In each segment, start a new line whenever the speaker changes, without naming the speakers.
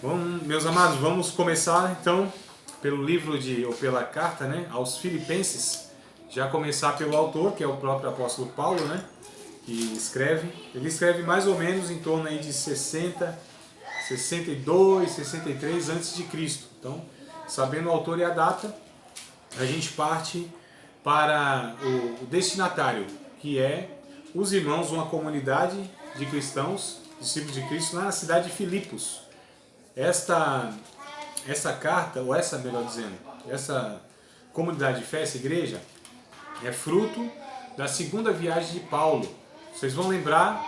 Bom, meus amados, vamos começar então pelo livro ou pela carta, né, aos Filipenses. Já começar pelo autor, que é o próprio apóstolo Paulo, né, que escreve. Ele escreve mais ou menos em torno aí de 60, 62, 63 antes de Cristo. Então, sabendo o autor e a data, a gente parte para o destinatário, que é os irmãos, uma comunidade de cristãos, discípulos de Cristo, lá na cidade de Filipos. Essa carta, ou essa, melhor dizendo, essa comunidade de fé, essa igreja, é fruto da segunda viagem de Paulo. Vocês vão lembrar,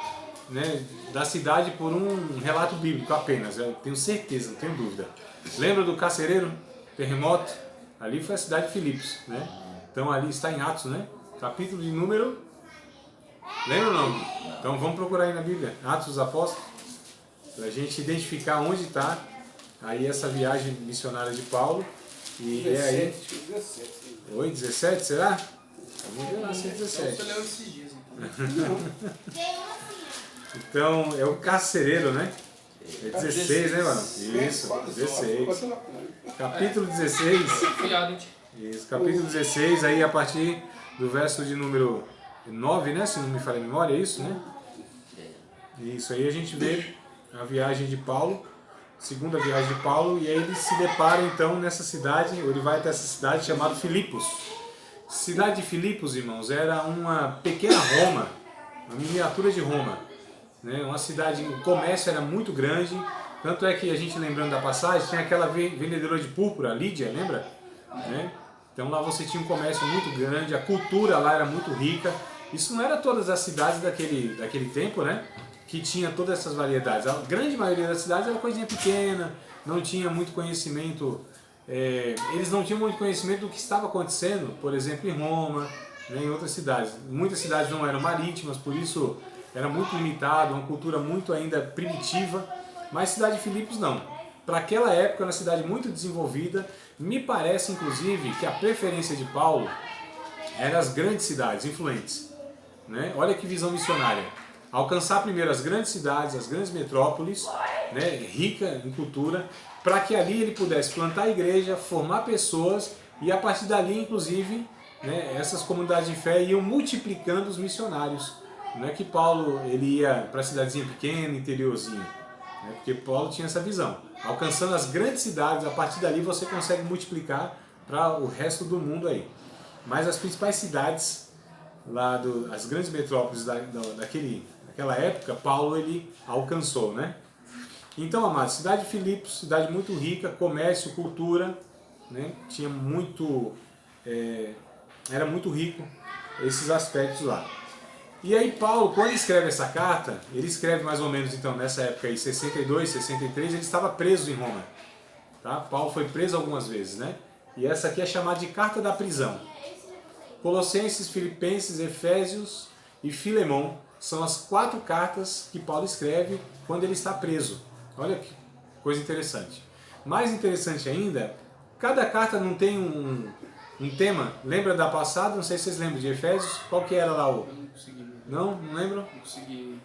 né, da cidade por um relato bíblico apenas, eu tenho certeza, não tenho dúvida. Lembra do carcereiro, terremoto? Ali foi a cidade de Filipos, né? Então ali está em Atos, né? Capítulo de número... Lembra ou não? Então vamos procurar aí na Bíblia, Atos dos Apóstolos, para a gente identificar onde está aí essa viagem missionária de Paulo. E
17,
é aí...
17.
Oi, 17, será? Vamos ver lá se é
Eu
17.
estou lendo esses dias, então.
Então, é o carcereiro, né? É 16, né, mano? Isso, 16. Capítulo 16.
Cuidado, gente.
Isso, capítulo 16, aí a partir do verso de número 9, né? Se não me falha a memória, é isso, né? Isso, aí a gente vê a viagem de Paulo, segunda viagem de Paulo, e aí ele se depara então nessa cidade, ou ele vai até essa cidade chamada Filipos. Cidade de Filipos, irmãos, era uma pequena Roma, uma miniatura de Roma, né? Uma cidade, o comércio era muito grande, tanto é que a gente, lembrando da passagem, tinha aquela vendedora de púrpura, Lídia, lembra? Né? Então lá você tinha um comércio muito grande, a cultura lá era muito rica. Isso não era todas as cidades daquele tempo, né, que tinha todas essas variedades. A grande maioria das cidades era coisinha pequena, não tinha muito conhecimento, eles não tinham muito conhecimento do que estava acontecendo, por exemplo, em Roma, né, em outras cidades. Muitas cidades não eram marítimas, por isso era muito limitado, uma cultura muito ainda primitiva, mas a cidade de Filipos não. Para aquela época, uma cidade muito desenvolvida. Me parece, inclusive, que a preferência de Paulo era as grandes cidades influentes, né? Olha que visão missionária. Alcançar primeiro as grandes cidades, as grandes metrópoles, né, rica em cultura, para que ali ele pudesse plantar a igreja, formar pessoas e a partir dali, inclusive, né, essas comunidades de fé iam multiplicando os missionários. Não é que Paulo ele ia para a cidadezinha pequena, interiorzinho, né, porque Paulo tinha essa visão. Alcançando as grandes cidades, a partir dali você consegue multiplicar para o resto do mundo aí. Mas as principais cidades, as grandes metrópoles daquela época, Paulo ele alcançou, né? Então, amados, cidade de Filipos, cidade muito rica, comércio, cultura, né? Tinha muito, era muito rico esses aspectos lá. E aí Paulo, quando escreve essa carta, ele escreve mais ou menos então nessa época aí, 62, 63, ele estava preso em Roma. Tá? Paulo foi preso algumas vezes, né? E essa aqui é chamada de carta da prisão. Colossenses, Filipenses, Efésios e Filemão são as 4 cartas que Paulo escreve quando ele está preso. Olha que coisa interessante. Mais interessante ainda, cada carta não tem um tema. Lembra da passada? Não sei se vocês lembram de Efésios. Qual que era lá o...
Eu não consegui.
Não? Não lembram?
Não consegui.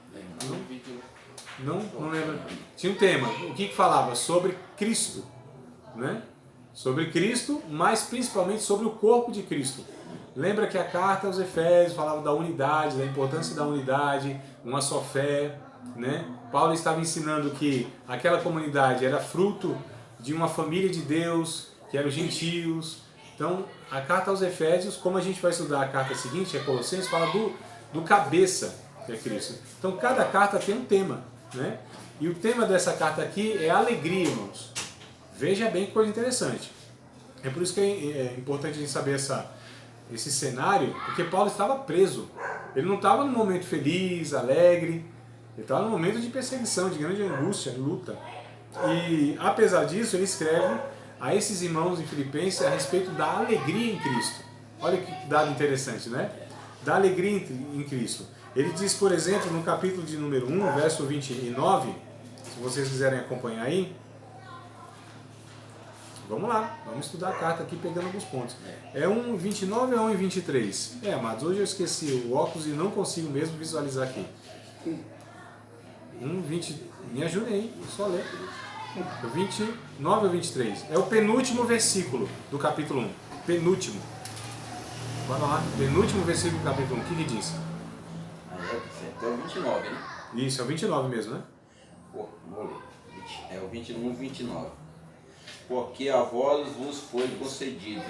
Não vídeo.
Não lembro. Tinha um tema. O que falava? Sobre Cristo, né? Sobre Cristo, mas principalmente sobre o corpo de Cristo. Lembra que a carta aos Efésios falava da unidade, da importância da unidade, uma só fé, né? Paulo estava ensinando que aquela comunidade era fruto de uma família de Deus, que eram os gentios. Então, a carta aos Efésios, como a gente vai estudar a carta seguinte, a Colossenses, fala do cabeça, que é Cristo. Então, cada carta tem um tema, né? E o tema dessa carta aqui é alegria, irmãos. Veja bem que coisa interessante. É por isso que é importante a gente saber esse cenário, porque Paulo estava preso. Ele não estava num momento feliz, alegre. Ele estava num momento de perseguição, de grande angústia, luta. E, apesar disso, ele escreve a esses irmãos em Filipenses a respeito da alegria em Cristo. Olha que dado interessante, né? Da alegria em Cristo. Ele diz, por exemplo, no capítulo de número 1, verso 29, se vocês quiserem acompanhar aí, vamos lá, vamos estudar a carta aqui pegando alguns pontos. É 1,29 ou 1,23? Amados, hoje eu esqueci o óculos e não consigo mesmo visualizar aqui. 1,20, me ajuda aí, só ler. Do 29 ao 23. É o penúltimo versículo do capítulo 1. Penúltimo. Bora lá. Penúltimo versículo do capítulo 1. O que diz?
É o 29, né?
Isso, é o 29 mesmo, né?
Pô, vou ler. É o 21 e 29. Porque a vós vos foi concedido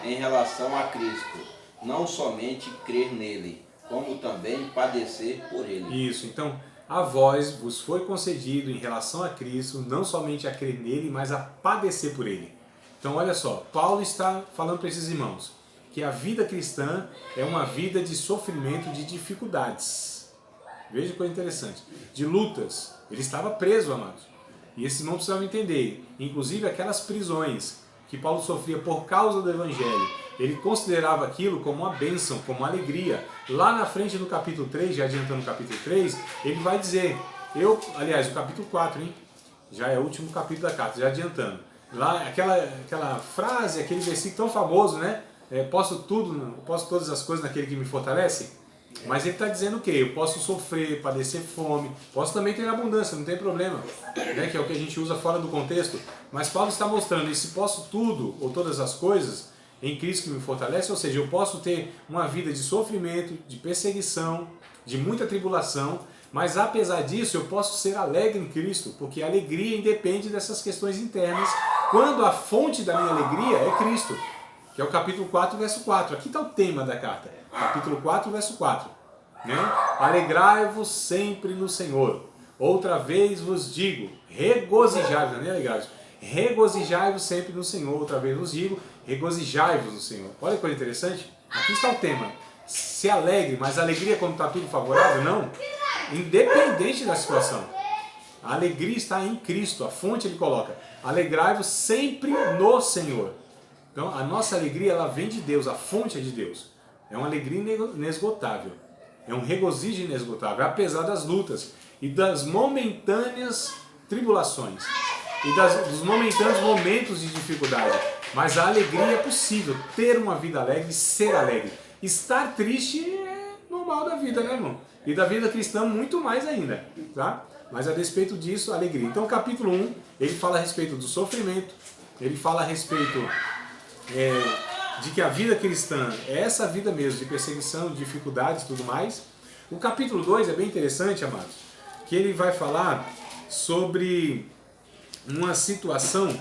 em relação a Cristo, não somente crer nele, como também padecer por ele.
Isso, então, a vós vos foi concedido em relação a Cristo, não somente a crer nele, mas a padecer por ele. Então, olha só, Paulo está falando para esses irmãos que a vida cristã é uma vida de sofrimento, de dificuldades. Veja que coisa interessante. De lutas. Ele estava preso, amados. E esses irmãos precisavam entender, inclusive aquelas prisões que Paulo sofria por causa do Evangelho, ele considerava aquilo como uma bênção, como uma alegria. Lá na frente do capítulo 3, já adiantando o capítulo 3, ele vai dizer, aliás, o capítulo 4, hein? Já é o último capítulo da carta, já adiantando. Lá, aquela frase, aquele versículo tão famoso, né? Posso todas as coisas naquele que me fortalece? Mas ele está dizendo o quê? Eu posso sofrer, padecer fome, posso também ter abundância, não tem problema, né? Que é o que a gente usa fora do contexto. Mas Paulo está mostrando, e se posso tudo ou todas as coisas em Cristo que me fortalece, ou seja, eu posso ter uma vida de sofrimento, de perseguição, de muita tribulação, mas apesar disso eu posso ser alegre em Cristo, porque a alegria independe dessas questões internas, quando a fonte da minha alegria é Cristo, que é o capítulo 4, verso 4. Aqui está o tema da carta. Capítulo 4, verso 4. Né? Alegrai-vos sempre no Senhor. Outra vez vos digo, regozijai-vos, não é alegrai-vos? Regozijai-vos sempre no Senhor. Outra vez vos digo, regozijai-vos no Senhor. Olha que coisa interessante. Aqui está o tema. Se alegre, mas alegria quando está tudo favorável? Não. Independente da situação. A alegria está em Cristo. A fonte ele coloca. Alegrai-vos sempre no Senhor. Então a nossa alegria ela vem de Deus. A fonte é de Deus. É uma alegria inesgotável. É um regozijo inesgotável, apesar das lutas e das momentâneas tribulações e dos momentâneos momentos de dificuldade. Mas a alegria é possível, ter uma vida alegre, ser alegre. Estar triste é normal da vida, né, irmão? E da vida cristã muito mais ainda, tá? Mas a despeito disso, a alegria. Então, capítulo 1, ele fala a respeito do sofrimento, ele fala a respeito de que a vida cristã é essa vida mesmo, de perseguição, de dificuldades e tudo mais. O capítulo 2 é bem interessante, amados, que ele vai falar sobre uma situação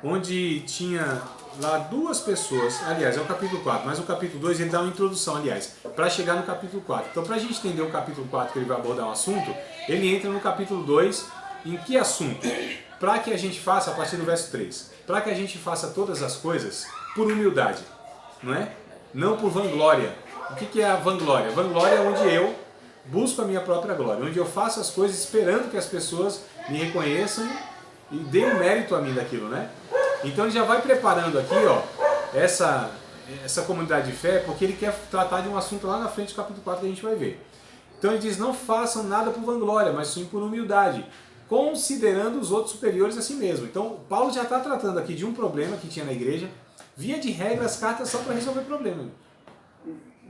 onde tinha lá duas pessoas, aliás, é o capítulo 4, mas o capítulo 2 ele dá uma introdução, aliás, para chegar no capítulo 4. Então, para a gente entender o capítulo 4 que ele vai abordar um assunto, ele entra no capítulo 2, em que assunto? Para que a gente faça, a partir do verso 3, para que a gente faça todas as coisas por humildade, não é? Não por vanglória. O que é a vanglória? Vanglória é onde eu busco a minha própria glória, onde eu faço as coisas esperando que as pessoas me reconheçam e deem mérito a mim daquilo, né? Então ele já vai preparando aqui, ó, essa comunidade de fé, porque ele quer tratar de um assunto lá na frente do capítulo 4 que a gente vai ver. Então ele diz, não façam nada por vanglória, mas sim por humildade, considerando os outros superiores a si mesmo. Então Paulo já está tratando aqui de um problema que tinha na igreja. Via de regra, as cartas são para resolver problema.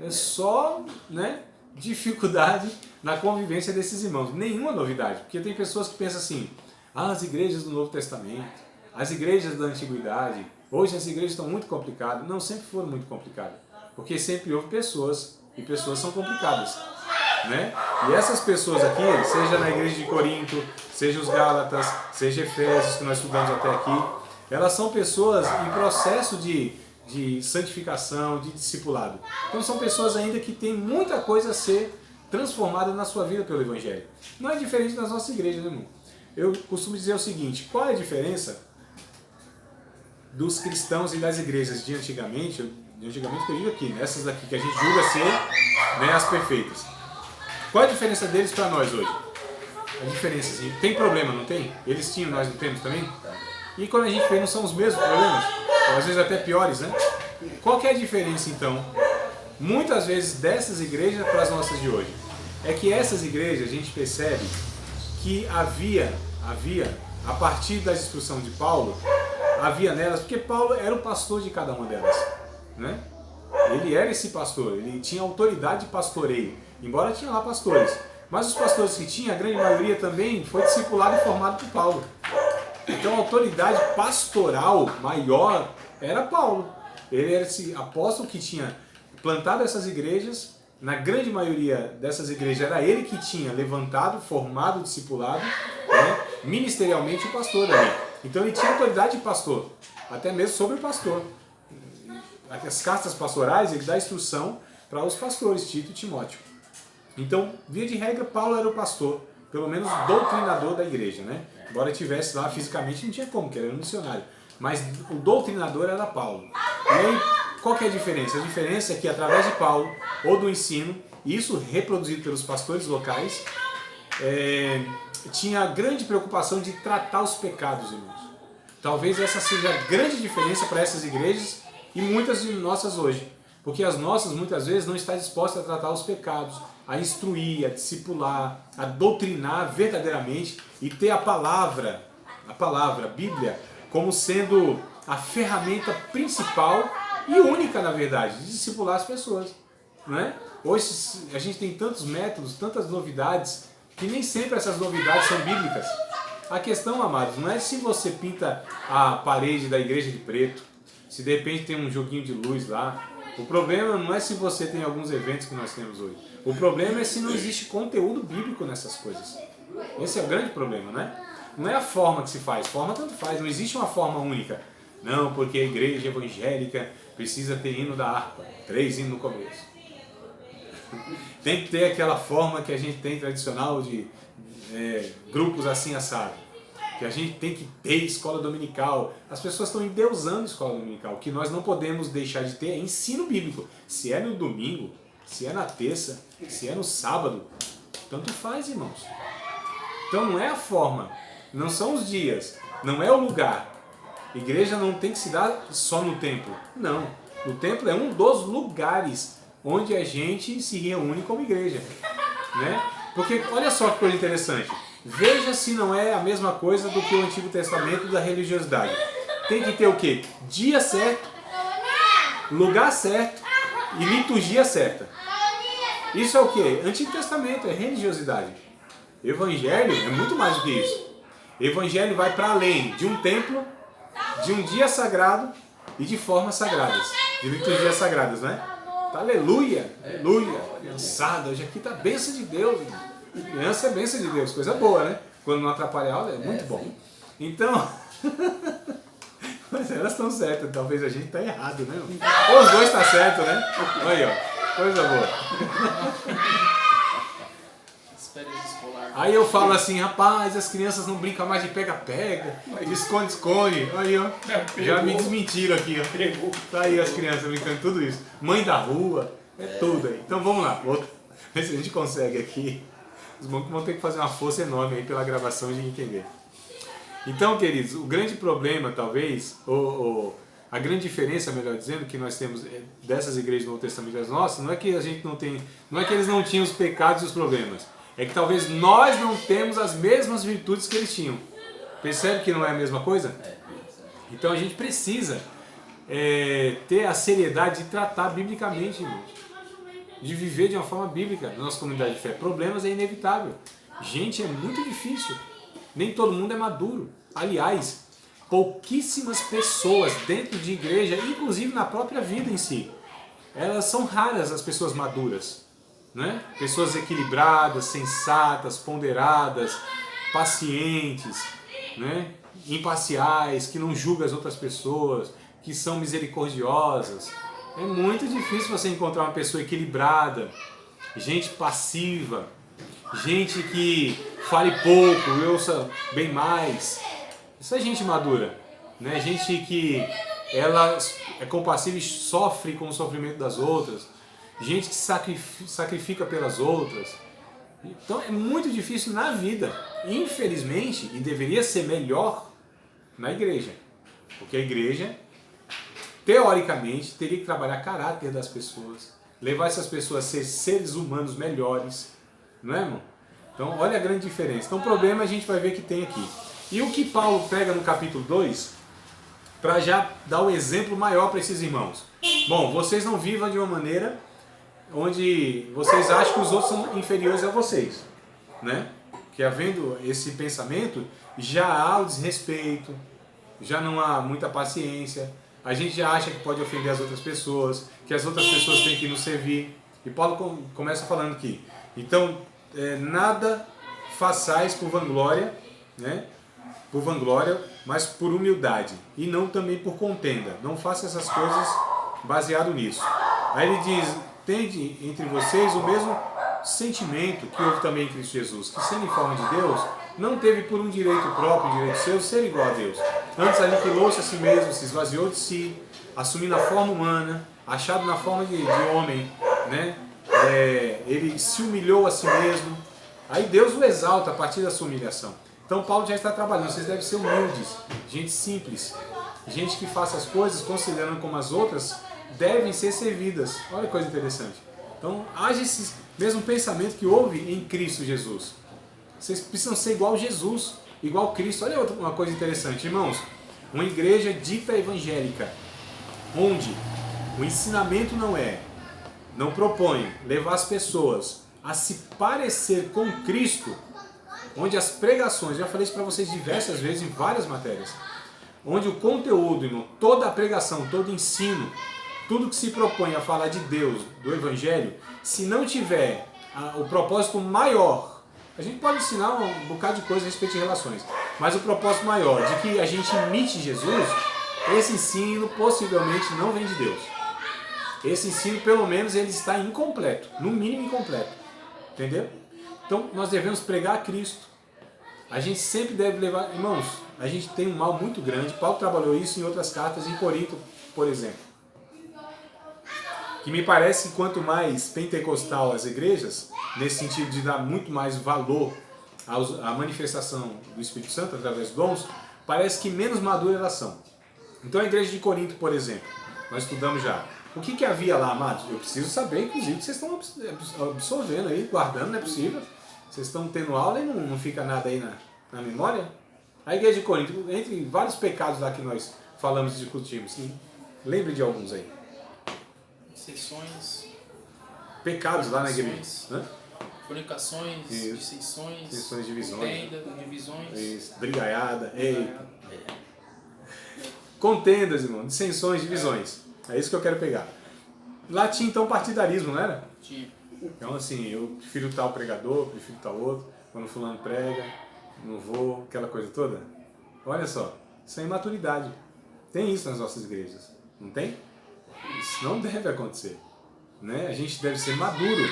É só, né, dificuldade na convivência desses irmãos. Nenhuma novidade. Porque tem pessoas que pensam assim, as igrejas do Novo Testamento, as igrejas da Antiguidade, hoje as igrejas estão muito complicadas. Não, sempre foram muito complicadas. Porque sempre houve pessoas, e pessoas são complicadas. Né? E essas pessoas aqui, seja na igreja de Corinto, seja os Gálatas, seja Efésios, que nós estudamos até aqui, elas são pessoas em processo de santificação, de discipulado. Então são pessoas ainda que têm muita coisa a ser transformada na sua vida pelo Evangelho. Não é diferente das nossas igrejas, né, irmão? Eu costumo dizer o seguinte, qual é a diferença dos cristãos e das igrejas de antigamente que eu digo aqui, essas daqui que a gente julga ser, né, as perfeitas. Qual é a diferença deles para nós hoje? A diferença, assim, tem problema, não tem? Eles tinham, nós não temos também? E quando a gente vê, não são os mesmos problemas? Ou às vezes até piores, né? Qual que é a diferença, então, muitas vezes dessas igrejas para as nossas de hoje? É que essas igrejas, a gente percebe que havia, a partir da instrução de Paulo, havia nelas, porque Paulo era o pastor de cada uma delas, né? Ele era esse pastor, ele tinha autoridade de pastoreio, embora tinha lá pastores. Mas os pastores que tinha, a grande maioria também foi discipulado e formado por Paulo. Então a autoridade pastoral maior era Paulo. Ele era esse apóstolo que tinha plantado essas igrejas. Na grande maioria dessas igrejas era ele que tinha levantado, formado, discipulado, né, ministerialmente o pastor ali. Então ele tinha autoridade de pastor, até mesmo sobre o pastor. As cartas pastorais ele dá instrução para os pastores, Tito e Timóteo. Então, via de regra, Paulo era o pastor, pelo menos doutrinador da igreja, né? Embora estivesse lá fisicamente, não tinha como, que ele era um missionário. Mas o doutrinador era Paulo. E aí, qual que é a diferença? A diferença é que através de Paulo, ou do ensino, e isso reproduzido pelos pastores locais, tinha a grande preocupação de tratar os pecados, irmãos. Talvez essa seja a grande diferença para essas igrejas e muitas de nossas hoje. Porque as nossas, muitas vezes, não estão dispostas a tratar os pecados, a instruir, a discipular, a doutrinar verdadeiramente e ter a palavra, a Bíblia, como sendo a ferramenta principal e única, na verdade, de discipular as pessoas. Não é? Hoje a gente tem tantos métodos, tantas novidades, que nem sempre essas novidades são bíblicas. A questão, amados, não é se você pinta a parede da igreja de preto, se de repente tem um joguinho de luz lá. O problema não é se você tem alguns eventos que nós temos hoje. O problema é se não existe conteúdo bíblico nessas coisas. Esse é o grande problema, né? Não é a forma que se faz, forma tanto faz, não existe uma forma única. Não, porque a igreja evangélica precisa ter hino da harpa, 3 hinos no começo. Tem que ter aquela forma que a gente tem tradicional de grupos assim assado. Que a gente tem que ter escola dominical. As pessoas estão endeusando escola dominical. O que nós não podemos deixar de ter é ensino bíblico. Se é no domingo, se é na terça, se é no sábado, tanto faz, irmãos. Então não é a forma, não são os dias, não é o lugar. Igreja não tem que se dar só no templo. Não. O templo é um dos lugares onde a gente se reúne como igreja. Né? Porque olha só que coisa interessante. Veja se não é a mesma coisa do que o Antigo Testamento da religiosidade. Tem que ter o quê? Dia certo, lugar certo e liturgia certa. Isso é o quê? Antigo Testamento, é religiosidade. Evangelho é muito mais do que isso. Evangelho vai para além de um templo, de um dia sagrado e de formas sagradas, de liturgias sagradas, né? Aleluia, aleluia, criançada, hoje aqui tá a bênção de Deus, irmão. Criança é bênção de Deus, coisa boa, né? Quando não atrapalha a aula é muito bom.
Sim.
Então, mas elas estão certas, talvez a gente está errado, né? Ou os dois estão certos, né? Olha aí, ó, coisa boa.
Férias escolar.
Aí eu falo assim, rapaz, as crianças não brincam mais de pega-pega, de esconde-esconde. Aí, ó, já me desmentiram aqui, ó. Tá aí as crianças brincando tudo isso. Mãe da rua, é tudo aí. Então vamos lá, ver se a gente consegue aqui. Os bancos vão ter que fazer uma força enorme aí pela gravação de entender. Então, queridos, o grande problema, talvez, ou a grande diferença, melhor dizendo, que nós temos dessas igrejas do Novo Testamento das nossas, não é que a gente não tem, não é que eles não tinham os pecados e os problemas, é que talvez nós não temos as mesmas virtudes que eles tinham. Percebe que não é a mesma coisa? Então a gente precisa ter a seriedade de tratar biblicamente, irmãos. De viver de uma forma bíblica na nossa comunidade de fé. Problemas é inevitável. Gente, é muito difícil. Nem todo mundo é maduro. Aliás, pouquíssimas pessoas dentro de igreja, inclusive na própria vida em si, elas são raras as pessoas maduras. Né? Pessoas equilibradas, sensatas, ponderadas, pacientes, né? Imparciais, que não julgam as outras pessoas, que são misericordiosas. É muito difícil você encontrar uma pessoa equilibrada, gente passiva, gente que fale pouco e ouça bem mais. Isso é gente madura, né? Gente que ela é compassiva e sofre com o sofrimento das outras, gente que sacrifica pelas outras. Então é muito difícil na vida, infelizmente, e deveria ser melhor na igreja, porque a igreja teoricamente, teria que trabalhar o caráter das pessoas, levar essas pessoas a ser seres humanos melhores, não é, irmão? Então, olha a grande diferença. Então, o problema a gente vai ver que tem aqui. E o que Paulo pega no capítulo 2, para já dar o exemplo maior para esses irmãos. Bom, vocês não vivam de uma maneira onde vocês acham que os outros são inferiores a vocês, né? Porque havendo esse pensamento, já há o desrespeito, já não há muita paciência, a gente já acha que pode ofender as outras pessoas, que as outras pessoas têm que nos servir. E Paulo começa falando aqui, então, nada façais por vanglória, né? Por vanglória, mas por humildade, e não também por contenda. Não faça essas coisas baseado nisso. Aí ele diz, tende entre vocês o mesmo sentimento que houve também em Cristo Jesus, que sendo em forma de Deus, não teve por um direito próprio, um direito seu, ser igual a Deus. Antes aniquilou-se a si mesmo, se esvaziou de si, assumindo a forma humana, achado na forma de homem, né? Ele se humilhou a si mesmo. Aí Deus o exalta a partir da sua humilhação. Então Paulo já está trabalhando, vocês devem ser humildes, gente simples, gente que faça as coisas considerando como as outras devem ser servidas. Olha que coisa interessante. Então haja esse mesmo pensamento que houve em Cristo Jesus. Vocês precisam ser igual a Jesus, igual a Cristo. Olha uma coisa interessante, irmãos. Uma igreja dita evangélica, onde o ensinamento não propõe levar as pessoas a se parecer com Cristo, onde as pregações, já falei isso para vocês diversas vezes em várias matérias, onde o conteúdo, irmão, toda a pregação, todo o ensino, tudo que se propõe a falar de Deus, do Evangelho, se não tiver o propósito maior, a gente pode ensinar um bocado de coisa a respeito de relações, mas o propósito maior de que a gente imite Jesus, esse ensino possivelmente não vem de Deus. Esse ensino, pelo menos, ele está incompleto, no mínimo incompleto. Entendeu? Então, nós devemos pregar a Cristo. A gente sempre deve levar... Irmãos, a gente tem um mal muito grande. Paulo trabalhou isso em outras cartas, em Corinto, por exemplo. Que me parece que quanto mais pentecostal as igrejas, nesse sentido de dar muito mais valor à manifestação do Espírito Santo através dos dons, parece que menos madura elas são. Então a igreja de Corinto, por exemplo, nós estudamos já. O que havia lá, amados? Eu preciso saber, inclusive, que vocês estão absorvendo aí, guardando, não é possível. Vocês estão tendo aula e não fica nada aí na memória. A igreja de Corinto, entre vários pecados lá que nós falamos e discutimos, lembre de alguns aí.
Dissensões.
Pecados lá na igreja. Né?
Fornicações, dissensões,
divisões.
Divisões.
Isso, brigaiada. Contendas, irmão, dissensões, divisões. É isso que eu quero pegar. Lá tinha então partidarismo, não era?
Tinha.
Então assim, eu prefiro tal pregador, prefiro tal outro. Quando fulano prega, não vou, aquela coisa toda. Olha só, isso é imaturidade. Tem isso nas nossas igrejas, não tem? Isso não deve acontecer. Né? A gente deve ser maduro.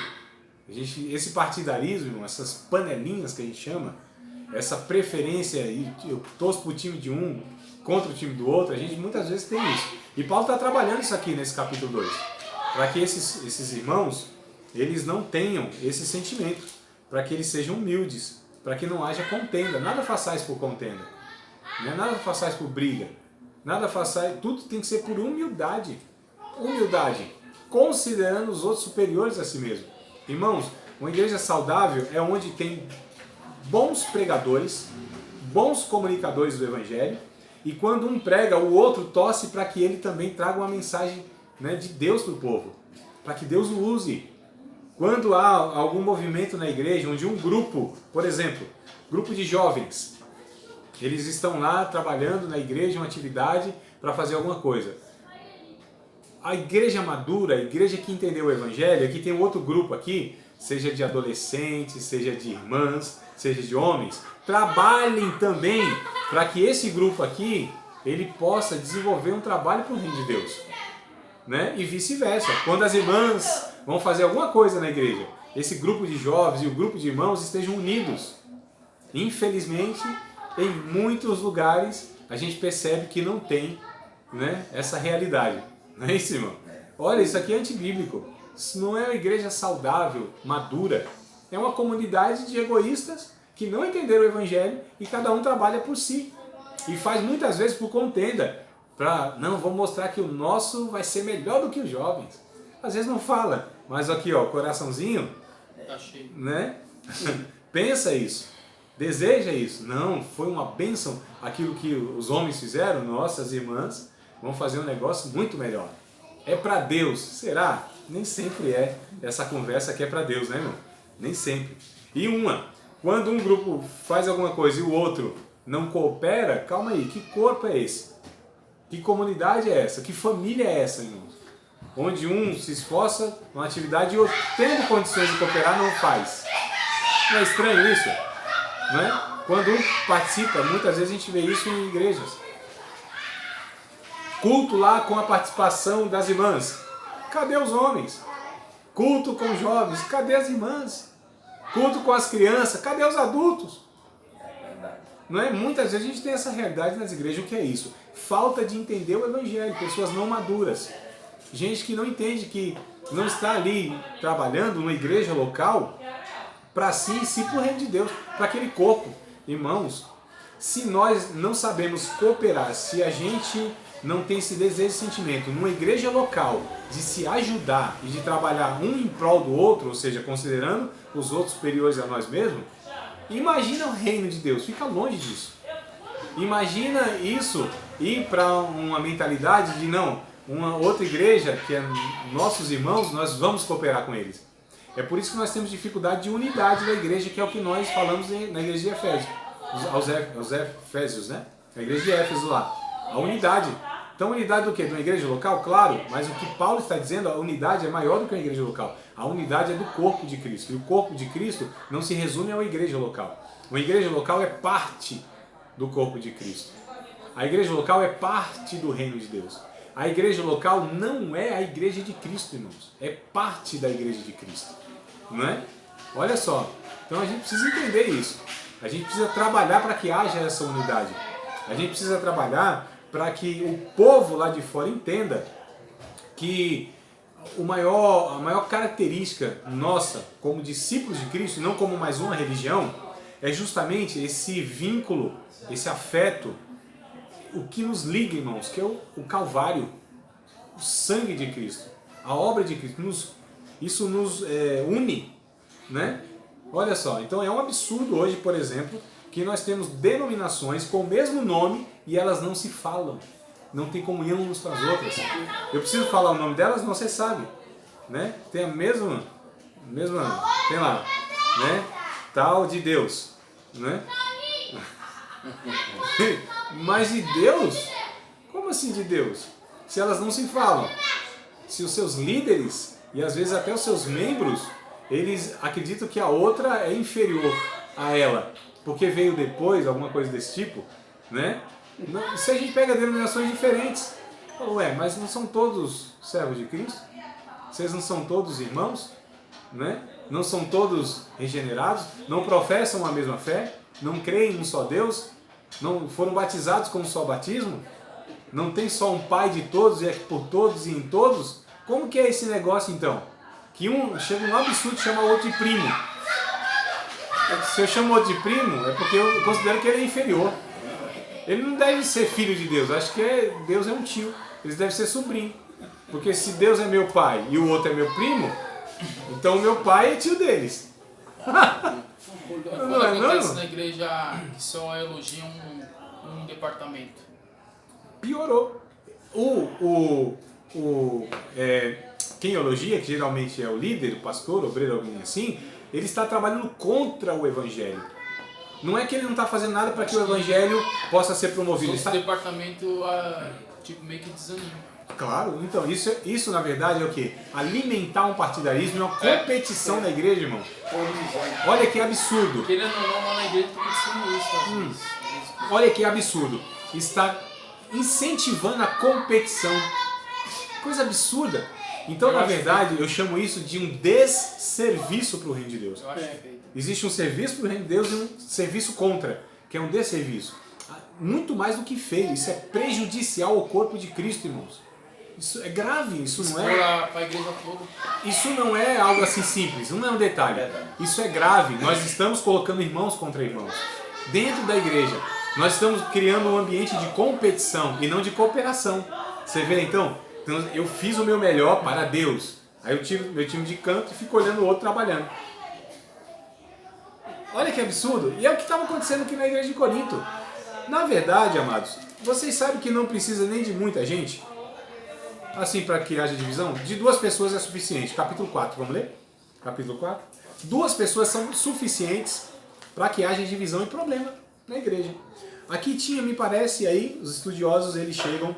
Esse partidarismo, essas panelinhas que a gente chama, essa preferência, eu torço para o time de um contra o time do outro, a gente muitas vezes tem isso. E Paulo está trabalhando isso aqui nesse capítulo 2, para que esses irmãos, eles não tenham esse sentimento, para que eles sejam humildes, para que não haja contenda. Nada façais por contenda, né? Nada façais por briga, nada façais, tudo tem que ser por humildade. Humildade, considerando os outros superiores a si mesmo. Irmãos, uma igreja saudável é onde tem bons pregadores, bons comunicadores do Evangelho, e quando um prega, o outro torce para que ele também traga uma mensagem, né, de Deus para o povo, para que Deus o use. Quando há algum movimento na igreja, onde um grupo, por exemplo, grupo de jovens, eles estão lá trabalhando na igreja, uma atividade para fazer alguma coisa. A igreja madura, a igreja que entendeu o Evangelho, aqui tem um outro grupo aqui, seja de adolescentes, seja de irmãs, seja de homens, trabalhem também para que esse grupo aqui, ele possa desenvolver um trabalho para o reino de Deus. Né? E vice-versa. Quando as irmãs vão fazer alguma coisa na igreja, esse grupo de jovens e o grupo de irmãos estejam unidos. Infelizmente, em muitos lugares, a gente percebe que não tem, né, essa realidade. Não é isso, irmão? Olha, isso aqui é antibíblico. Isso não é uma igreja saudável, madura. É uma comunidade de egoístas que não entenderam o Evangelho e cada um trabalha por si. E faz muitas vezes por contenda. Não, vou mostrar que o nosso vai ser melhor do que os jovens. Às vezes não fala, mas aqui, ó, coraçãozinho,
Tá cheio.
né? Pensa isso. Deseja isso. Não, foi uma bênção aquilo que os homens fizeram, nossas irmãs vão fazer um negócio muito melhor. É para Deus. Será? Nem sempre é essa conversa que é para Deus, né, irmão? Nem sempre. E Quando um grupo faz alguma coisa e o outro não coopera, calma aí, que corpo é esse? Que comunidade é essa? Que família é essa, irmãos? Onde um se esforça numa atividade e o outro, tendo condições de cooperar, não faz. Não é estranho isso? Não é? Quando um participa, muitas vezes a gente vê isso em igrejas. Culto lá com a participação das irmãs. Cadê os homens? Culto com os jovens. Cadê as irmãs? Culto com as crianças. Cadê os adultos? Não é? Muitas vezes a gente tem essa realidade nas igrejas. O que é isso? Falta de entender o evangelho. Pessoas não maduras. Gente que não entende que não está ali trabalhando numa igreja local para si e si para o reino de Deus, para aquele corpo. Irmãos, se nós não sabemos cooperar, se a gente não tem esse desejo e sentimento numa igreja local de se ajudar e de trabalhar um em prol do outro, ou seja, considerando os outros superiores a nós mesmos, imagina o reino de Deus, fica longe disso. Imagina isso ir para uma mentalidade de não, uma outra igreja que é nossos irmãos, nós vamos cooperar com eles. É por isso que nós temos dificuldade de unidade da igreja, que é o que nós falamos na igreja de Efésios, aos Efésios, né? Na igreja de Éfeso lá. A unidade. Então, unidade do quê? De uma igreja local? Claro, mas o que Paulo está dizendo, a unidade é maior do que a igreja local. A unidade é do corpo de Cristo. E o corpo de Cristo não se resume a uma igreja local. Uma igreja local é parte do corpo de Cristo. A igreja local é parte do reino de Deus. A igreja local não é a igreja de Cristo, irmãos. É parte da igreja de Cristo. Não é? Olha só. Então a gente precisa entender isso. A gente precisa trabalhar para que haja essa unidade. A gente precisa trabalhar para que o povo lá de fora entenda que a maior característica nossa como discípulos de Cristo, não como mais uma religião, é justamente esse vínculo, esse afeto, o que nos liga, irmãos, que é o Calvário, o sangue de Cristo, a obra de Cristo, isso nos une, né? Olha só, então é um absurdo hoje, por exemplo, que nós temos denominações com o mesmo nome e elas não se falam, não tem comunhão umas com as outras. Eu preciso falar o nome delas? Não, você sabe, né? Tem a mesma, tem lá, né? Tal de Deus, né? Mas de Deus? Como assim de Deus? Se elas não se falam, se os seus líderes e às vezes até os seus membros, eles acreditam que a outra é inferior a ela, porque veio depois, alguma coisa desse tipo, né? Se a gente pega denominações diferentes, ué, mas não são todos servos de Cristo? Vocês não são todos irmãos? Né? Não são todos regenerados? Não professam a mesma fé? Não creem em um só Deus? Não foram batizados com um só batismo? Não tem só um Pai de todos e é por todos e em todos? Como que é esse negócio então? Que um chega um absurdo e chama o outro de primo. Se eu chamo o outro de primo, é porque eu considero que ele é inferior. Ele não deve ser filho de Deus, acho que Deus é um tio. Eles devem ser sobrinho. Porque se Deus é meu pai e o outro é meu primo, então o meu pai é tio deles.
Quando acontece na igreja que só elogia um departamento.
Piorou. Quem elogia, que geralmente é o líder, o pastor, o obreiro, alguém assim, ele está trabalhando contra o evangelho. Não é que ele não está fazendo nada para que o evangelho possa ser promovido.
Esse departamento tipo, meio que desanima.
Claro, então isso na verdade é o quê? Alimentar um partidarismo e uma competição na igreja, irmão. Olha que absurdo.
Querendo ou não, lá na igreja está acontecendo isso.
Olha que absurdo. Está incentivando a competição. Coisa absurda. Então, na verdade, eu chamo isso de um desserviço para o reino de Deus.
Eu acho feito.
Existe um serviço para o reino de Deus e um serviço contra, que é um desserviço. Muito mais do que feio, isso é prejudicial ao corpo de Cristo, irmãos. Isso é grave, isso não é...
Para a igreja toda.
Isso não é algo assim simples, não é um detalhe. Isso é grave, nós estamos colocando irmãos contra irmãos. Dentro da igreja, nós estamos criando um ambiente de competição e não de cooperação. Você vê então, eu fiz o meu melhor para Deus. Aí eu tiro meu time de canto e fico olhando o outro trabalhando. Olha que absurdo. E é o que estava acontecendo aqui na igreja de Corinto. Na verdade, amados, vocês sabem que não precisa nem de muita gente? Assim, para que haja divisão? De 2 pessoas é suficiente. Capítulo 4, vamos ler? Capítulo 4. 2 pessoas são suficientes para que haja divisão e problema na igreja. Aqui tinha, me parece, aí os estudiosos eles chegam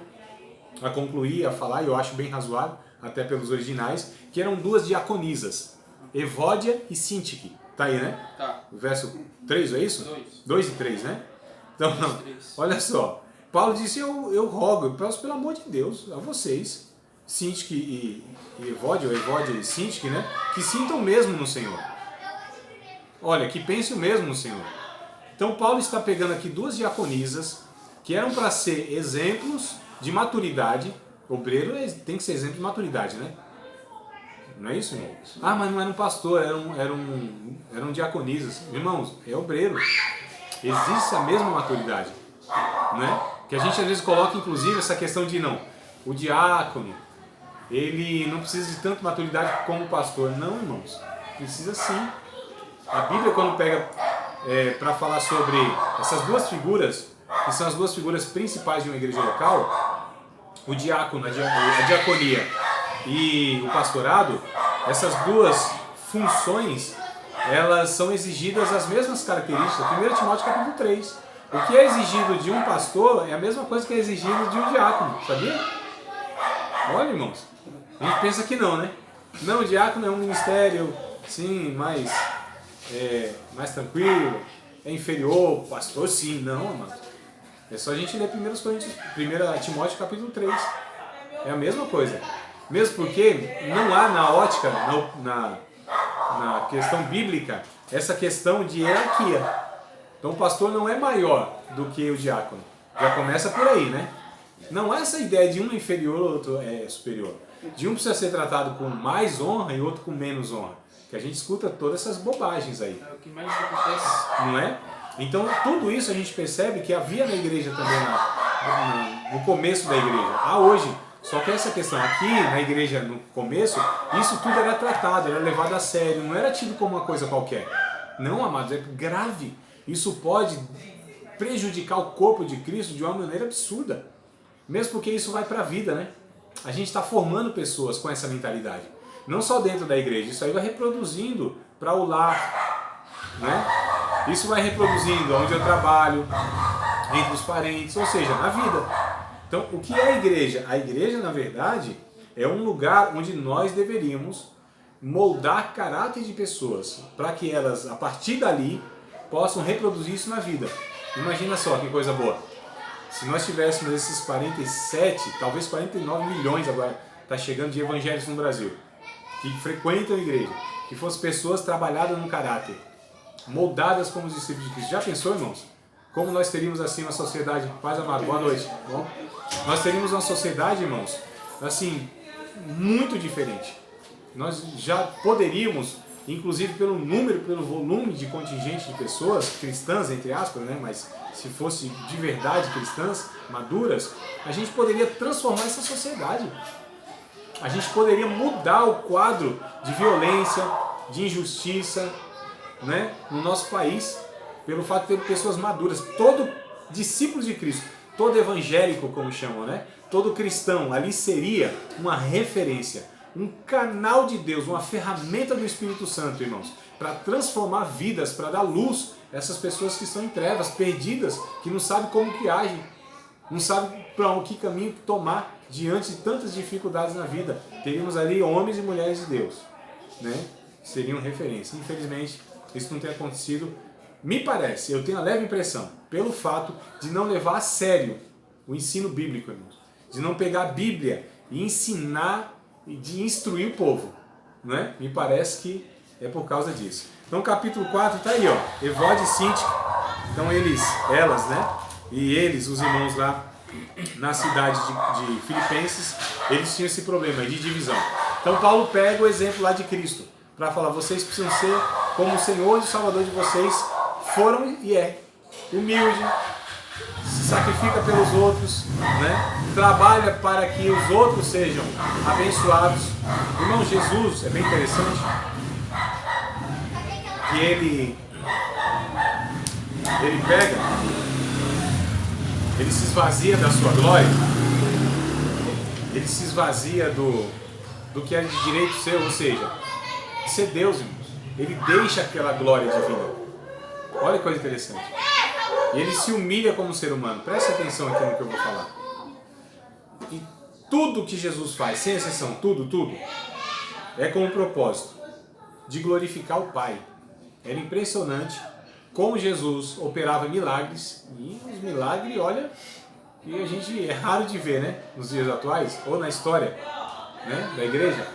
a concluir, a falar, e eu acho bem razoável, até pelos originais, que eram 2 diaconisas, Evódia e Sintique. Tá aí, né?
Tá.
Verso 3, é isso?
2.
2 e 3, né? Então,
3.
olha só. Paulo disse, eu rogo, eu peço pelo amor de Deus a vocês, Sintique e Evódia, ou Evódia e Sintique, né? Que sintam mesmo no Senhor. Olha, que pensem o mesmo no Senhor. Então Paulo está pegando aqui 2 diaconisas que eram para ser exemplos de maturidade. Obreiro tem que ser exemplo de maturidade, né? Não é isso, irmão? Ah, mas não era um pastor, eram diaconisas. Irmãos, é obreiro. Existe a mesma maturidade, né? Que a gente às vezes coloca inclusive essa questão de não, o diácono, ele não precisa de tanta maturidade como o pastor. Não, irmãos, precisa sim. A Bíblia, quando pega para falar sobre essas 2 figuras, que são as 2 figuras principais de uma igreja local, o diácono, a diaconia e o pastorado, essas 2 funções, elas são exigidas as mesmas características. 1 Timóteo capítulo 3. O que é exigido de um pastor é a mesma coisa que é exigido de um diácono, sabia? Olha, irmãos, a gente pensa que não, né? Não, o diácono é um ministério, sim, mais tranquilo, é inferior, pastor sim, não, amado. É só a gente ler 1 Timóteo capítulo 3. É a mesma coisa. Mesmo porque não há na ótica, na questão bíblica, essa questão de hierarquia. Então o pastor não é maior do que o diácono. Já começa por aí, né? Não há essa ideia de um inferior ou outro superior. De um precisa ser tratado com mais honra e outro com menos honra. Que a gente escuta todas essas bobagens aí.
É o que mais acontece.
Não é? Então tudo isso a gente percebe que havia na igreja também, no começo da igreja. Há hoje. Só que essa questão aqui, na igreja no começo, isso tudo era tratado, era levado a sério, não era tido como uma coisa qualquer. Não, amados, é grave. Isso pode prejudicar o corpo de Cristo de uma maneira absurda. Mesmo porque isso vai para a vida, né? A gente está formando pessoas com essa mentalidade. Não só dentro da igreja, isso aí vai reproduzindo para o lar, né? Isso vai reproduzindo onde eu trabalho, entre os parentes, ou seja, na vida. Então, o que é a igreja? A igreja, na verdade, é um lugar onde nós deveríamos moldar caráter de pessoas, para que elas, a partir dali, possam reproduzir isso na vida. Imagina só que coisa boa. Se nós tivéssemos esses 47, talvez 49 milhões agora, está chegando de evangélicos no Brasil, que frequentam a igreja, que fossem pessoas trabalhadas no caráter, moldadas como os discípulos de Cristo. Já pensou, irmãos? Como nós teríamos assim uma sociedade, paz amado, boa noite, bom? Nós teríamos uma sociedade, irmãos, assim, muito diferente. Nós já poderíamos, inclusive pelo número, pelo volume de contingente de pessoas cristãs, entre aspas, né? Mas se fosse de verdade cristãs, maduras, a gente poderia transformar essa sociedade. A gente poderia mudar o quadro de violência, de injustiça, né, no nosso país, pelo fato de ter pessoas maduras. Todo discípulo de Cristo, todo evangélico, como chamam, né, todo cristão, ali seria uma referência, um canal de Deus, uma ferramenta do Espírito Santo, irmãos, para transformar vidas, para dar luz a essas pessoas que estão em trevas, perdidas, que não sabem como que agem, não sabem para que caminho tomar diante de tantas dificuldades na vida. Teríamos ali homens e mulheres de Deus, né? Seriam referência. Infelizmente, isso não tem acontecido. Me parece, eu tenho a leve impressão, pelo fato de não levar a sério o ensino bíblico, irmãos, de não pegar a Bíblia e ensinar e de instruir o povo, né? Me parece que é por causa disso. Então, capítulo 4 está aí, ó, Evódia e Sintique. Então, elas, né? E eles, os irmãos lá na cidade de Filipenses, eles tinham esse problema de divisão. Então, Paulo pega o exemplo lá de Cristo para falar: vocês precisam ser como o Senhor e o Salvador de vocês foram e é. Humilde, se sacrifica pelos outros, né? Trabalha para que os outros sejam abençoados. Irmão, Jesus, é bem interessante que ele pega, ele se esvazia da sua glória, ele se esvazia do que é de direito seu, ou seja, de ser Deus, irmãos. Ele deixa aquela glória divina. Olha que coisa interessante. E ele se humilha como ser humano. Presta atenção aqui no que eu vou falar. E tudo que Jesus faz, sem exceção, tudo, é com o propósito de glorificar o Pai. Era impressionante como Jesus operava milagres. E os milagres, olha, que a gente é raro de ver, né? Nos dias atuais, ou na história, né, da igreja.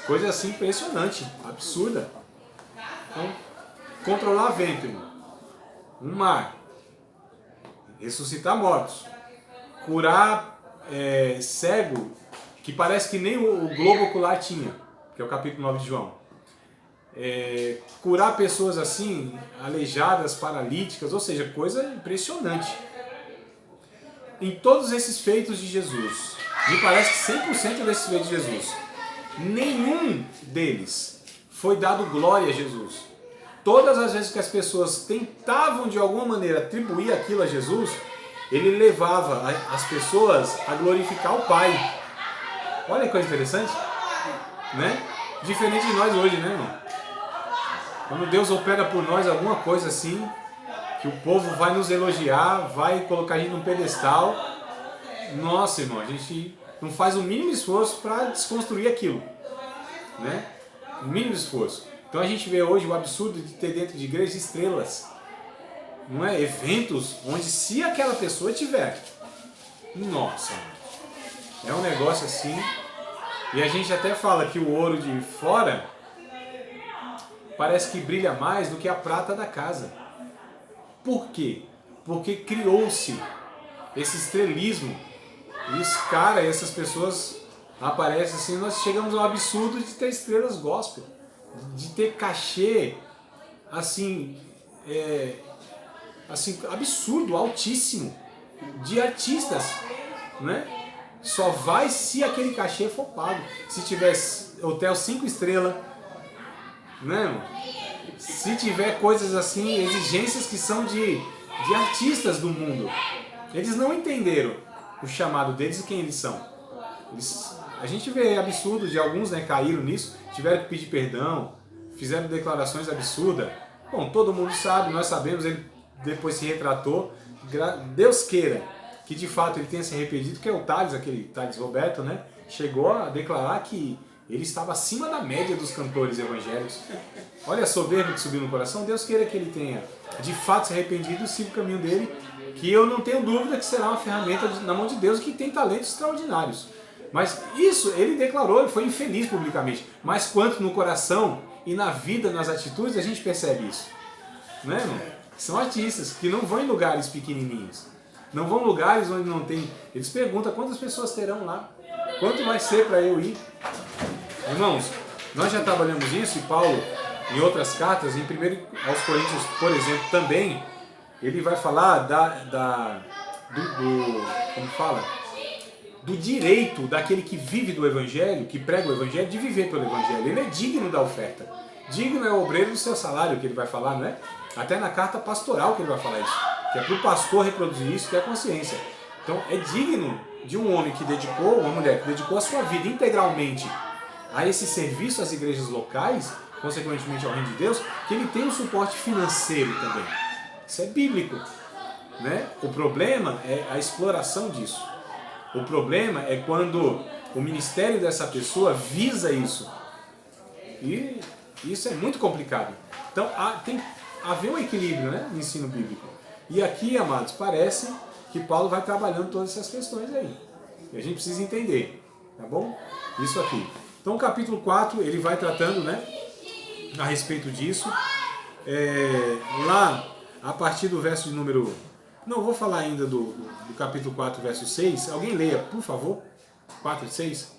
Coisa assim impressionante, absurda. Então, controlar vento, irmão. Um mar. Ressuscitar mortos. Curar cego, que parece que nem o globo ocular tinha, que é o capítulo 9 de João. Curar pessoas assim, aleijadas, paralíticas, ou seja, coisa impressionante. Em todos esses feitos de Jesus, me parece que 100% desses feitos de Jesus, nenhum deles foi dado glória a Jesus. Todas as vezes que as pessoas tentavam de alguma maneira atribuir aquilo a Jesus, ele levava as pessoas a glorificar o Pai. Olha que coisa interessante, né? Diferente de nós hoje, né, irmão? Quando Deus opera por nós alguma coisa assim, que o povo vai nos elogiar, vai colocar a gente num pedestal, nossa, irmão, a gente não faz o mínimo esforço para desconstruir aquilo, né? O mínimo esforço. Então a gente vê hoje o absurdo de ter dentro de igreja estrelas, não é? Eventos onde se aquela pessoa tiver, nossa, é um negócio assim. E a gente até fala que o ouro de fora parece que brilha mais do que a prata da casa. Por quê? Porque criou-se esse estrelismo. E os caras, essas pessoas aparecem assim, nós chegamos ao absurdo de ter estrelas gospel, de ter cachê assim, assim absurdo, altíssimo, de artistas, né? Só vai se aquele cachê for pago. Se tiver hotel 5 estrelas, né, irmão? Se tiver coisas assim, exigências que são de artistas do mundo. Eles não entenderam o chamado deles e quem eles são. A gente vê absurdo de alguns, né, caíram nisso, tiveram que pedir perdão, fizeram declarações absurdas. Bom, todo mundo sabe, nós sabemos, ele depois se retratou. Deus queira que de fato ele tenha se arrependido, que é o Thales, aquele Thales Roberto, né, chegou a declarar que ele estava acima da média dos cantores evangélicos. Olha a soberba que subiu no coração. Deus queira que ele tenha de fato se arrependido e siga o caminho dele, que eu não tenho dúvida que será uma ferramenta na mão de Deus, que tem talentos extraordinários. Mas isso ele declarou, ele foi infeliz publicamente. Mas quanto no coração e na vida, nas atitudes, a gente percebe isso. Né, irmão? São artistas que não vão em lugares pequenininhos. Não vão em lugares onde não tem... Eles perguntam quantas pessoas terão lá. Quanto vai ser para eu ir? Irmãos, nós já trabalhamos isso e Paulo, em outras cartas, em 1 aos Coríntios, por exemplo, também, ele vai falar como fala? Do direito daquele que vive do Evangelho, que prega o Evangelho, de viver pelo Evangelho. Ele é digno da oferta. Digno é o obreiro do seu salário, que ele vai falar, não é? Até na carta pastoral que ele vai falar isso. Que é para o pastor reproduzir isso, que é a consciência. Então é digno de um homem que dedicou, uma mulher que dedicou a sua vida integralmente a esse serviço às igrejas locais, consequentemente ao reino de Deus, que ele tem um suporte financeiro também. Isso é bíblico, né? O problema é a exploração disso. O problema é quando o ministério dessa pessoa visa isso. E isso é muito complicado. Então tem que haver um equilíbrio, né, no ensino bíblico. E aqui, amados, parece que Paulo vai trabalhando todas essas questões aí. E a gente precisa entender, tá bom? Isso aqui. Então o capítulo 4, ele vai tratando, né, a respeito disso. Lá, a partir do verso de número... Não, vou falar ainda do capítulo 4, verso 6. Alguém leia, por favor. 4 e 6.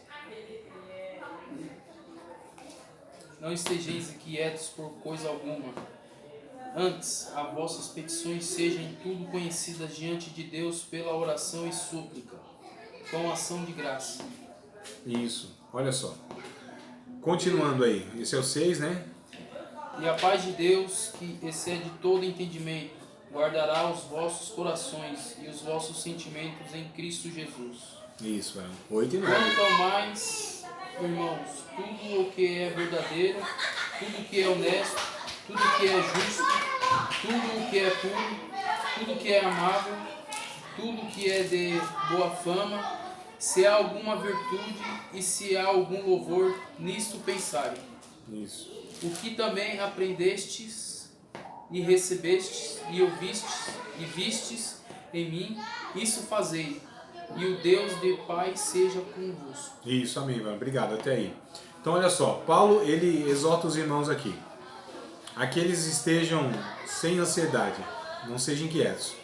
Não estejais inquietos por coisa alguma. Antes, as vossas petições sejam em tudo conhecidas diante de Deus pela oração e súplica, com ação de graça.
Isso, olha só. Continuando aí, esse é o 6, né?
E a paz de Deus, que excede todo entendimento, guardará os vossos corações e os vossos sentimentos em Cristo Jesus.
Isso, 8 e 9.
Quanto ao mais, irmãos, tudo o que é verdadeiro, tudo o que é honesto, tudo o que é justo, tudo o que é puro, tudo que é amável, tudo que é de boa fama, se há alguma virtude e se há algum louvor, nisto pensarem.
Isso.
O que também aprendestes e recebestes e ouvistes e vistes em mim, isso fazei, e o Deus de paz seja convosco.
Isso, amém, mano. Obrigado, até aí. Então, olha só, Paulo, ele exorta os irmãos aqui. A que eles estejam sem ansiedade, não sejam inquietos,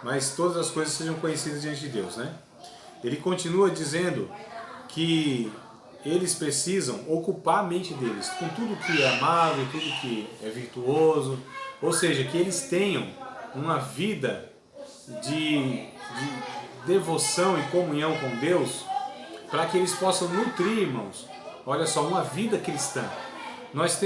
mas todas as coisas sejam conhecidas diante de Deus, né? Ele continua dizendo que eles precisam ocupar a mente deles com tudo que é amável, tudo que é virtuoso, ou seja, que eles tenham uma vida de devoção e comunhão com Deus, para que eles possam nutrir, irmãos, olha só, uma vida cristã. Nós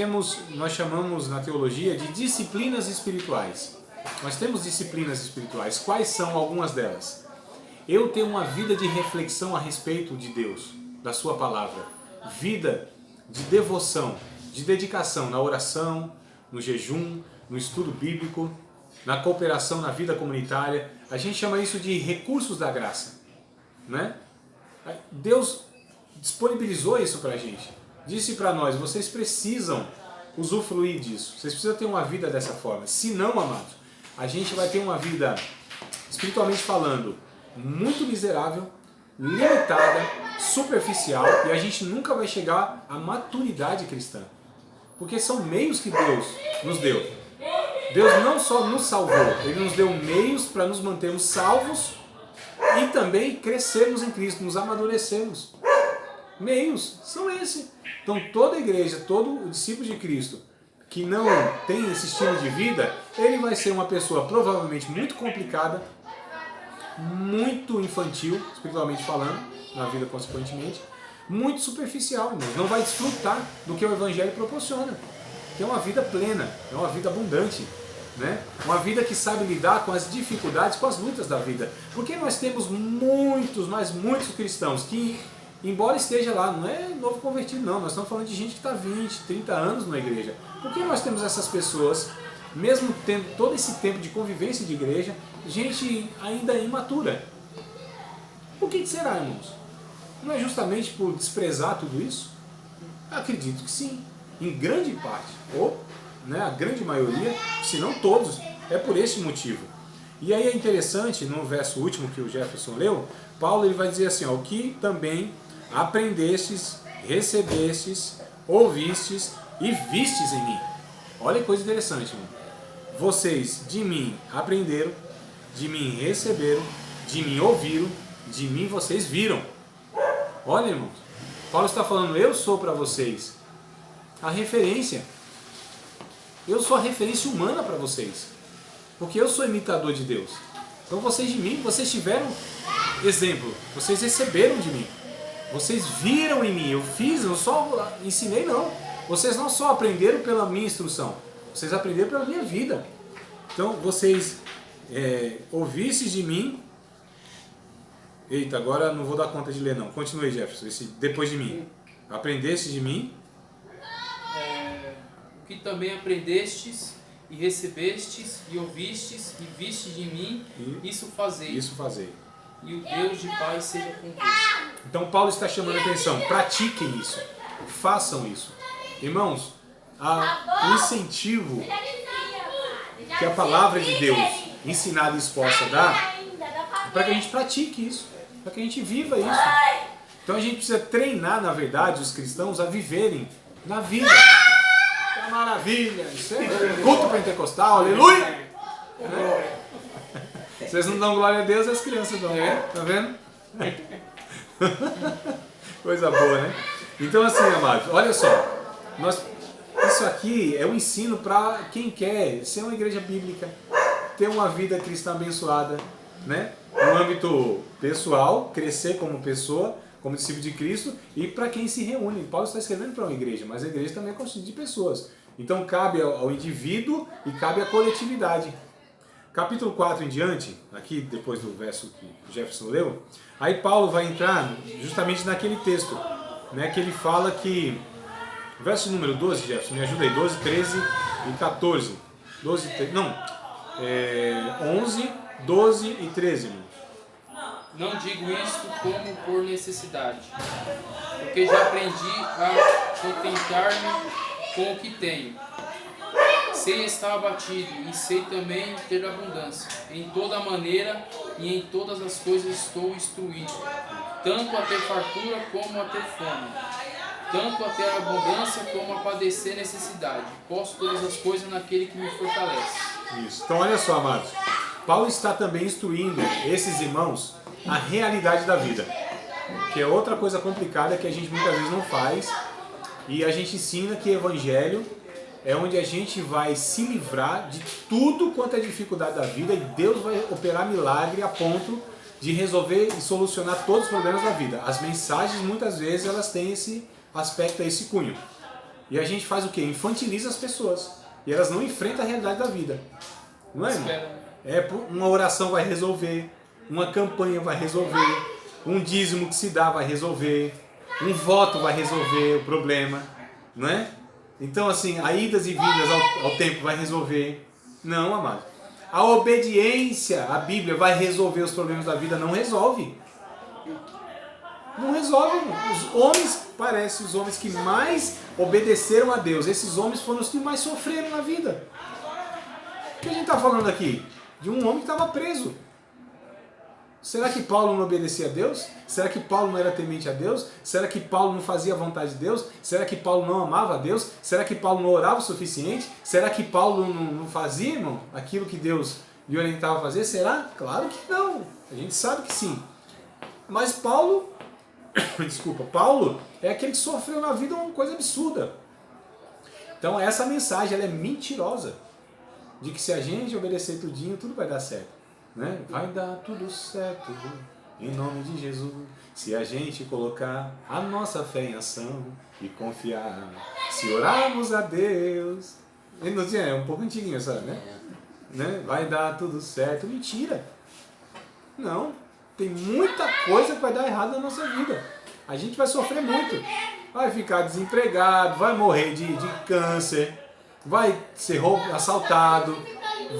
chamamos na teologia de disciplinas espirituais. Nós temos disciplinas espirituais. Quais são algumas delas? Eu tenho uma vida de reflexão a respeito de Deus, da sua palavra. Vida de devoção, de dedicação na oração, no jejum, no estudo bíblico, na cooperação na vida comunitária. A gente chama isso de recursos da graça, né? Deus disponibilizou isso para a gente. Disse para nós, vocês precisam usufruir disso. Vocês precisam ter uma vida dessa forma. Se não, amados, a gente vai ter uma vida, espiritualmente falando, muito miserável, limitada, superficial, e a gente nunca vai chegar à maturidade cristã. Porque são meios que Deus nos deu. Deus não só nos salvou, Ele nos deu meios para nos mantermos salvos e também crescermos em Cristo, nos amadurecermos. Meios são esses. Então toda igreja, todo discípulo de Cristo que não tem esse estilo de vida, ele vai ser uma pessoa provavelmente muito complicada, muito infantil, espiritualmente falando, na vida consequentemente, muito superficial, irmãos. Não vai desfrutar do que o Evangelho proporciona, que é uma vida plena, é uma vida abundante, né? Uma vida que sabe lidar com as dificuldades, com as lutas da vida. Porque nós temos muitos, mas muitos cristãos que, embora esteja lá, não é novo convertido não, nós estamos falando de gente que está 20, 30 anos na igreja. Por que nós temos essas pessoas, mesmo tendo todo esse tempo de convivência de igreja, gente ainda imatura? Por que será, irmãos? Não é justamente por desprezar tudo isso? Acredito que sim, em grande parte, ou né, a grande maioria, se não todos, é por esse motivo. E aí é interessante, no verso último que o Jefferson leu, Paulo ele vai dizer assim, ó, o que também aprendestes, recebestes, ouvistes e vistes em mim. Olha que coisa interessante, irmão. Vocês de mim aprenderam, de mim receberam, de mim ouviram, de mim vocês viram. Olha, irmãos, Paulo está falando, eu sou para vocês a referência. Eu sou a referência humana para vocês, porque eu sou imitador de Deus. Então vocês de mim, vocês tiveram exemplo, vocês receberam de mim, vocês viram em mim, eu fiz, eu só ensinei não. Vocês não só aprenderam pela minha instrução, vocês aprenderam pela minha vida. Então vocês ouvistes de mim. Eita, agora não vou dar conta de ler não. Continue, Jefferson, esse depois de mim. Aprendeste de mim.
O que também aprendestes e recebestes e ouvistes e vistes de mim, isso fazei.
Isso fazei.
E o Deus de paz seja convosco.
Então Paulo está chamando a atenção. Pratiquem isso. Façam isso. Irmãos, o incentivo que a palavra de Deus ensinada e exposta dá é para que a gente pratique isso, para que a gente viva isso. Então a gente precisa treinar, na verdade, os cristãos a viverem na vida. Que maravilha! Isso é culto pentecostal, aleluia! Vocês não dão glória a Deus, as crianças dão, tá vendo? Coisa boa, né? Então assim, amados, olha só, isso aqui é um ensino para quem quer ser uma igreja bíblica, ter uma vida cristã abençoada, né? No âmbito pessoal, crescer como pessoa, como discípulo de Cristo, e para quem se reúne. Paulo está escrevendo para uma igreja, mas a igreja também é constituída de pessoas. Então cabe ao indivíduo e cabe à coletividade. Capítulo 4 em diante, aqui depois do verso que o Jefferson leu, aí Paulo vai entrar justamente naquele texto, né, que ele fala que, verso número 12, Jefferson, me ajuda aí, 12, 13 e 14. 12, 13, não, 11, 12 e 13, irmão.
Não digo isto como por necessidade, porque já aprendi a contentar-me com o que tenho. Sei estar abatido e sei também ter abundância. Em toda maneira e em todas as coisas estou instruído, tanto a ter fartura como a ter fome, tanto a ter abundância como a padecer necessidade. Posso todas as coisas naquele que me fortalece.
Isso. Então olha só, amados. Paulo está também instruindo esses irmãos a realidade da vida, que é outra coisa complicada que a gente muitas vezes não faz, e a gente ensina que evangelho é onde a gente vai se livrar de tudo quanto é dificuldade da vida e Deus vai operar milagre a ponto de resolver e solucionar todos os problemas da vida. As mensagens muitas vezes elas têm esse aspecto, esse cunho. E a gente faz o quê? Infantiliza as pessoas. E elas não enfrentam a realidade da vida. Não é, irmão? Uma oração vai resolver, uma campanha vai resolver, um dízimo que se dá vai resolver, um voto vai resolver o problema, não é? Então, assim, a idas e vindas ao tempo vai resolver. Não, amado. A obediência à Bíblia vai resolver os problemas da vida? Não resolve. Não resolve, irmão. Os homens, parece, os homens que mais obedeceram a Deus, esses homens foram os que mais sofreram na vida. O que a gente está falando aqui? De um homem que estava preso. Será que Paulo não obedecia a Deus? Será que Paulo não era temente a Deus? Será que Paulo não fazia a vontade de Deus? Será que Paulo não amava a Deus? Será que Paulo não orava o suficiente? Será que Paulo não fazia, irmão, aquilo que Deus lhe orientava a fazer? Será? Claro que não. A gente sabe que sim. Mas Paulo, Paulo é aquele que sofreu na vida uma coisa absurda. Então essa mensagem ela é mentirosa. De que se a gente obedecer tudinho, tudo vai dar certo. Né? Vai dar tudo certo, em nome de Jesus, se a gente colocar a nossa fé em ação e confiar, se orarmos a Deus. É um pouco antiguinho, sabe, né? Vai dar tudo certo. Mentira. Não, tem muita coisa que vai dar errado na nossa vida. A gente vai sofrer muito. Vai ficar desempregado, vai morrer de câncer, vai ser assaltado,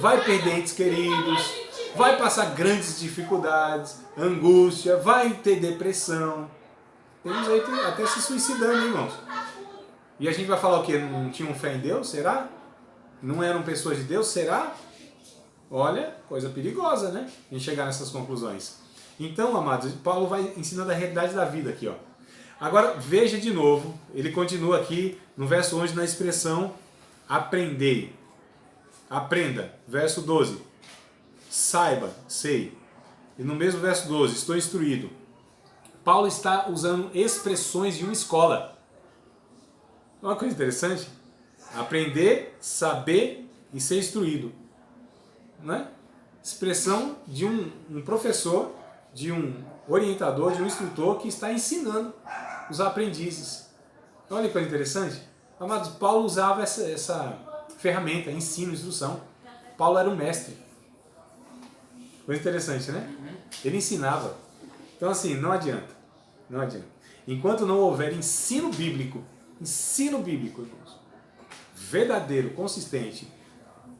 vai perder entes queridos, vai passar grandes dificuldades, angústia, vai ter depressão. Tem gente até se suicidando, hein, irmãos? E a gente vai falar o quê? Não tinham fé em Deus? Será? Não eram pessoas de Deus? Será? Olha, coisa perigosa, né? A gente chegar nessas conclusões. Então, amados, Paulo vai ensinando a realidade da vida aqui, ó. Agora, veja de novo, ele continua aqui no verso 11 na expressão aprendei. Aprenda, verso 12. Saiba, sei. E no mesmo verso 12, estou instruído. Paulo está usando expressões de uma escola. Uma coisa interessante. Aprender, saber e ser instruído. Não é? Expressão de um professor, de um orientador, de um instrutor que está ensinando os aprendizes. Olha que coisa interessante. Amados, Paulo usava essa ferramenta, ensino, instrução. Paulo era um mestre. Coisa interessante, né? Ele ensinava. Então, assim, não adianta. Não adianta. Enquanto não houver ensino bíblico, irmãos, verdadeiro, consistente,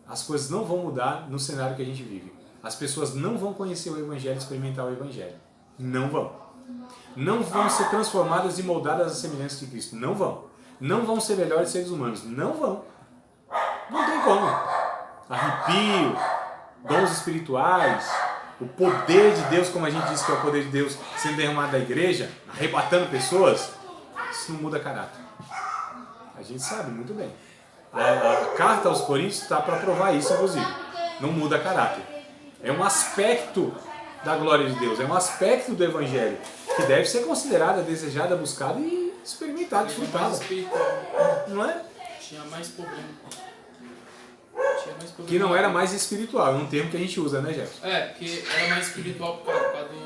as coisas não vão mudar no cenário que a gente vive. As pessoas não vão conhecer o Evangelho, experimentar o Evangelho. Não vão. Não vão ser transformadas e moldadas à semelhança de Cristo. Não vão. Não vão ser melhores seres humanos. Não vão. Não tem como. Arrepio, dons espirituais, o poder de Deus, como a gente disse que é o poder de Deus sendo derramado da igreja, arrebatando pessoas, isso não muda caráter. A gente sabe muito bem. A carta aos Coríntios está para provar isso, inclusive. Não muda caráter. É um aspecto da glória de Deus, é um aspecto do Evangelho que deve ser considerado, desejado, buscado e experimentado, desfrutado. Não é?
Tinha mais problema.
Que não era mais espiritual, é um termo que a gente usa, né, Jefferson?
É, porque era mais espiritual por causa do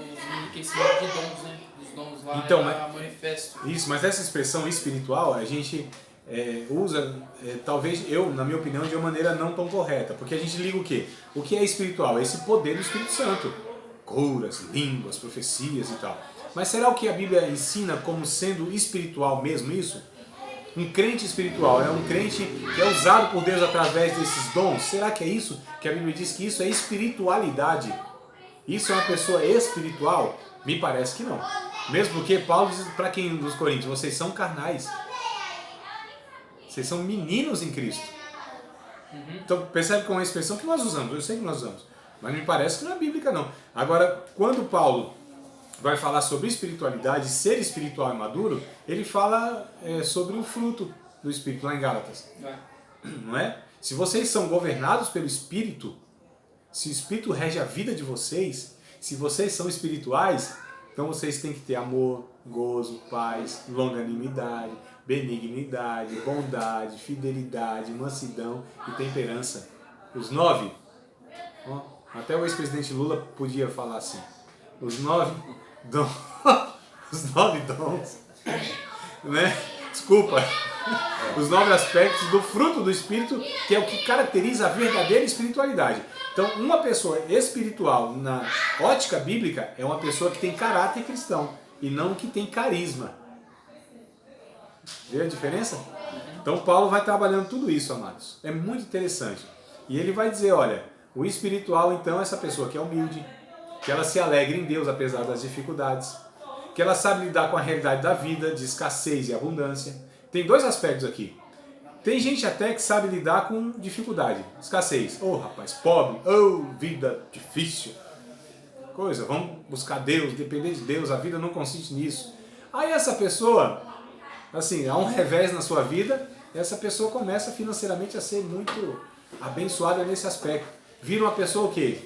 enriquecimento de dons, né? Dos dons lá,
então,
era manifesto.
Isso, mas essa expressão espiritual a gente usa, talvez eu, na minha opinião, de uma maneira não tão correta. Porque a gente liga o quê? O que é espiritual? É esse poder do Espírito Santo. Curas, línguas, profecias e tal. Mas será o que a Bíblia ensina como sendo espiritual mesmo isso? Um crente espiritual é um crente que é usado por Deus através desses dons? Será que é isso que a Bíblia diz que isso é espiritualidade? Isso é uma pessoa espiritual? Me parece que não. Mesmo porque Paulo diz para quem dos Coríntios, vocês são carnais. Vocês são meninos em Cristo. Então percebe que é uma expressão que nós usamos, eu sei que nós usamos, mas me parece que não é bíblica não. Agora, quando Paulo vai falar sobre espiritualidade, ser espiritual e maduro, ele fala sobre o fruto do Espírito lá em Gálatas. Não é? Se vocês são governados pelo Espírito, se o Espírito rege a vida de vocês, se vocês são espirituais, então vocês têm que ter amor, gozo, paz, longanimidade, benignidade, bondade, fidelidade, mansidão e temperança. Os 9, ó, até o ex-presidente Lula podia falar assim, os 9 dons, os 9 dons, né? Desculpa, os 9 aspectos do fruto do Espírito, que é o que caracteriza a verdadeira espiritualidade. Então, uma pessoa espiritual, na ótica bíblica, é uma pessoa que tem caráter cristão e não que tem carisma. Vê a diferença? Então, Paulo vai trabalhando tudo isso, amados. É muito interessante. E ele vai dizer, olha, o espiritual, então, é essa pessoa que é humilde, que ela se alegra em Deus apesar das dificuldades, que ela sabe lidar com a realidade da vida, de escassez e abundância. Tem 2 aspectos aqui. Tem gente até que sabe lidar com dificuldade, escassez. Oh, rapaz, pobre, oh, vida difícil. Coisa, vamos buscar Deus, depender de Deus, a vida não consiste nisso. Aí essa pessoa, assim, há um revés na sua vida, e essa pessoa começa financeiramente a ser muito abençoada nesse aspecto. Vira uma pessoa o quê?